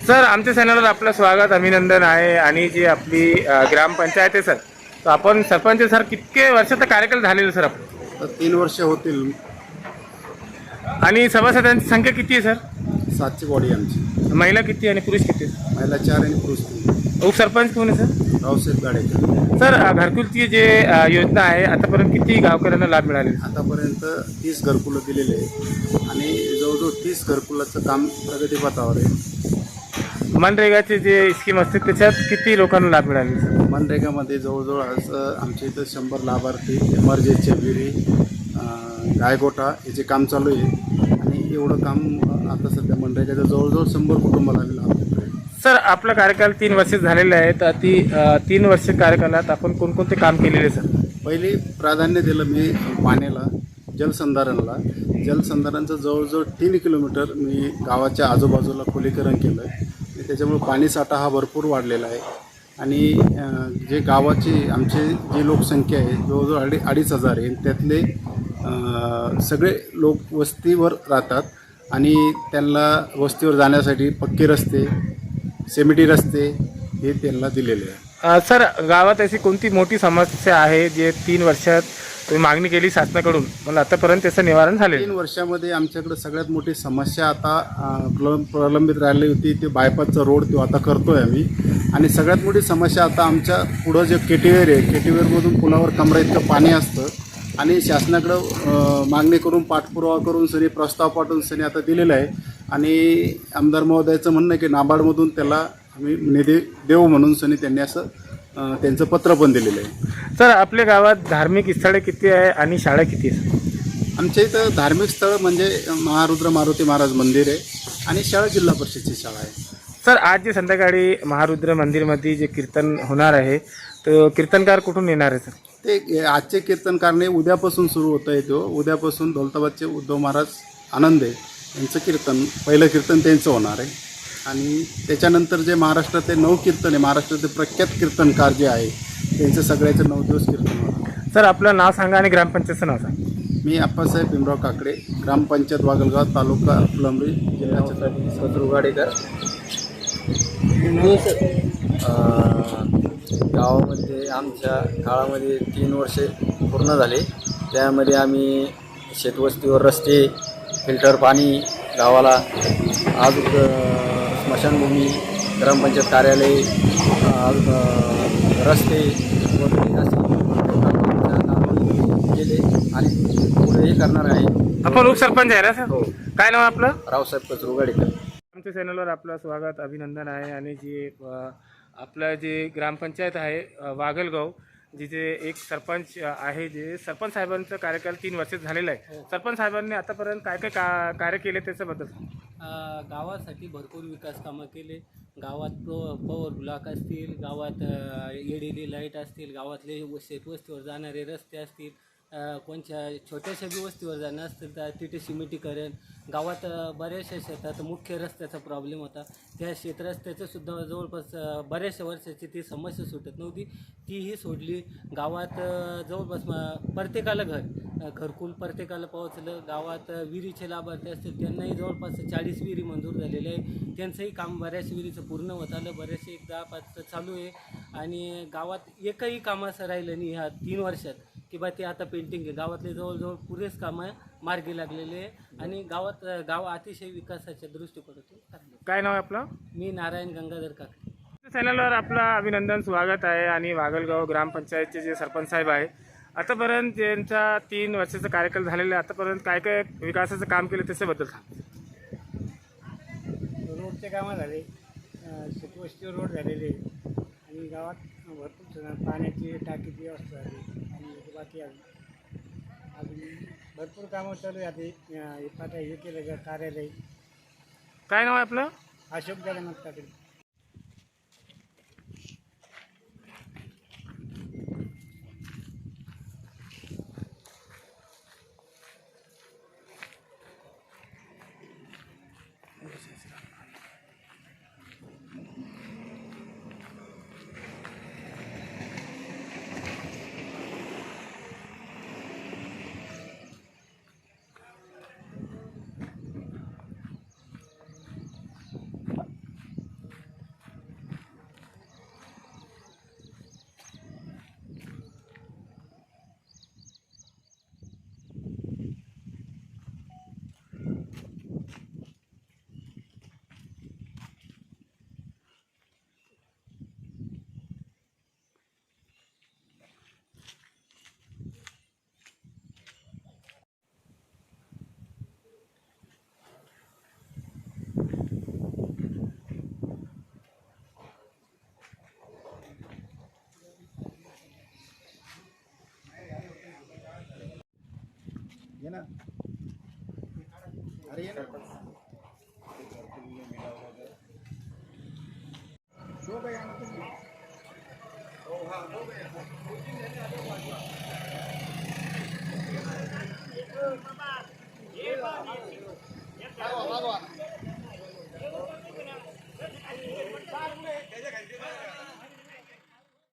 Sir आमच्या चॅनलवर आपलं स्वागत अभिनंदन आहे. आणि जी आपली ग्रामपंचायत आहे सर, तर आपण सरपंच सर कितके वर्षाचा कार्यकाल झालेला सर आपण, तर 3 वर्ष होतील. आणि सभासदांची संख्या किती आहे सर? 7ची बॉडी आमची. महिला किती आणि पुरुष किती आहे? महिला 4 आणि पुरुष 3. उपसरपंच कोण आहे सर? रावसाहेब गाडेकर. सर घरकुलची जे योजना आहे आतापर्यंत किती गावकऱ्यांना लाभ मिळाले? आतापर्यंत 30 घरकुलं दिलेले आहे आणि जवळजवळ 30 घरकुलाचं काम प्रगतीपथावर आहे. मनरेगाचे जे स्कीम असते त्याच्यात किती लोकांना लाभ मिळाले सर? मनरेगामध्ये जवळजवळ असं आमच्या इथं 100 लाभार्थी, एमर्जन्सी विहिरी, गायगोठा याचे काम चालू आहे. आणि एवढं काम आता सध्या मनरेगाचं जवळजवळ 100 कुटुंबाला आम्ही लाभ देतो आहे. सर आपला कार्यकाल 3 वर्ष झालेला आहे, तर ती 3 वर्ष कार्यकालात आपण कोणकोणते काम केलेले सर? पहिली प्राधान्य दिलं मी पाण्याला, जलसंधारणला. जलसंधारणचं जवळजवळ 3 किलोमीटर मी गावाच्या आजूबाजूला खोलीकरण केलं आहे. त्याच्यामुळे पाणीसाठा हा भरपूर वाढलेला आहे. आणि जे गावाची आमची जी लोकसंख्या आहे जवळजवळ 2,500 आहे. त्यातले सगळे लोक वस्तीवर राहतात आणि त्यांना वस्तीवर जाण्यासाठी पक्के रस्ते, सिमेंटी रस्ते हे त्यांना दिलेले आहे. सर गावात अशी कोणती मोठी समस्या आहे जे 3 वर्षात तुम्ही मागणी केली शासनाकडून, मला आतापर्यंत त्याचं निवारण झाले? 3 वर्षामध्ये आमच्याकडे सगळ्यात मोठी समस्या आता प्रलंबित राहिली होती ते बायपासचा रोड, तो आता करतोय आम्ही. आणि सगळ्यात मोठी समस्या आता आमच्या पुढं जे केटीवेर आहे, केटीवेरमधून पुलावर कमरा इतकं पाणी असतं आणि शासनाकडं मागणी करून पाठपुरावा करून सनी प्रस्ताव पाठवून सनी आता दिलेला आहे. आणि आमदार महोदयाचं म्हणणं आहे की नाबार्डमधून त्याला आम्ही निधी देऊ म्हणून सनी त्यांनी असं त्यांचं पत्र पण दिलेलं आहे. सर आपल्या गावात धार्मिक स्थळे किती आहे आणि शाळा किती आहे? आमच्या इथं धार्मिक स्थळ म्हणजे महारुद्र मारुती महाराज मंदिर आहे आणि शाळा जिल्हा परिषदची शाळा आहे. सर आज जे संध्याकाळी महारुद्र मंदिरमध्ये जे कीर्तन होणार आहे, तर कीर्तनकार कुठून येणार आहे सर? ते आजचे कीर्तनकारने उद्यापासून सुरू होतं आहे. तो उद्यापासून दौलताबादचे उद्धव महाराज आनंदे यांचं कीर्तन, पहिलं कीर्तन त्यांचं होणार आहे. आणि त्याच्यानंतर जे महाराष्ट्रातले 9 कीर्तन आहे, महाराष्ट्रातले प्रख्यात कीर्तनकार जे आहे त्यांचं सगळ्याचं 9 दिवस कीर्तन होणार. सर आपलं नाव सांगा आणि ग्रामपंचायतचं नाव सांगा. मी आप्पासाहेब भीमराव काकडे, ग्रामपंचायत वागलगाव, तालुका फुलंब्री, जिल्हा छत्रपती गाडेकर. गावामध्ये आमच्या काळामध्ये 3 वर्षे पूर्ण झाले. त्यामध्ये आम्ही शेतवस्तीवर रस्ते, फिल्टर पाणी गावाला, स्मशानभूमी, ग्रामपंचायत कार्यालय, रस्ते वगैरे असे केले आणि पुढेही करणार आहे. आपण उपसरपंच आहे ना सर? हो. काय नाव आहे आपलं? रावसाहेब कचरू गाडेकर. आमच्या चॅनलवर आपलं स्वागत अभिनंदन आहे. आणि जे आपलं जे ग्रामपंचायत आहे वाघलगाव, जिथे एक सरपंच आहे, जे सरपंच साहेबांचं कार्यकाल 3 वर्षात झालेलं आहे. सरपंच साहेबांनी आतापर्यंत काय काय कार्य केले त्याच्याबद्दल? गावासाठी भरपूर विकास कामं केले. गावात पॉवर ब्लॉक असतील, गावात LED लाईट असतील, गावातले शेतवस्तीवर जाणारे रस्ते असतील, कोणत्या छोट्याशा बी वस्तीवर जाणं असतील तर तिथे सिमेंटीकरण. गावात बऱ्याचशा शेतात मुख्य रस्त्याचा प्रॉब्लेम होता. त्या शेतरस्त्याचं सुद्धा जवळपास बऱ्याचशा वर्षाची ती समस्या सुटत नव्हती, तीही सोडली. गावात जवळपास प्रत्येकाला घरकुल प्रत्येकाला पोहोचलं. गावात विहिरीचे लाभार्थी असतील त्यांनाही जवळपास 40 विहिरी मंजूर झालेले आहे. त्यांचंही काम बऱ्याच विहिरीचं पूर्ण होत आलं, बरेचसे 1-10-5 चालू आहे. आणि गावात एकही काम असं राहिलं नाही ह्या 3 वर्षात की बा ते आता पेंटिंग आहे. गावातले जवळजवळ पुरेच कामं मार्गी लागलेले आहे आणि गाव अतिशय विकासाच्या दृष्टिकोनातून. काय नाव आहे आपलं? मी नारायण गंगाधर काकडे. चॅनलवर आपलं अभिनंदन स्वागत आहे. आणि वाघलगाव ग्रामपंचायतचे जे सरपंच साहेब आहे, आतापर्यंत ज्यांचा 3 वर्षाचा कार्यकाल झालेला आहे, आतापर्यंत काय काय विकासाचं काम केलं त्याच्याबद्दल सांगा. रोडचे कामं झाले, शेतवस्तीवर रोड झालेले आणि गावात भरपूर पाण्याची टाकीची व्यवस्था झाली. आणि बाकी अजून भरपूर कामं चालू आहे. आता हे केलं कार्यालय. काय नाव आहे आपलं? अशोक जगन्नाथ काकडे. ये ना अरे ये ना दो गए आना तुम ओ हाँ दो गए ये बाबा ये बाबा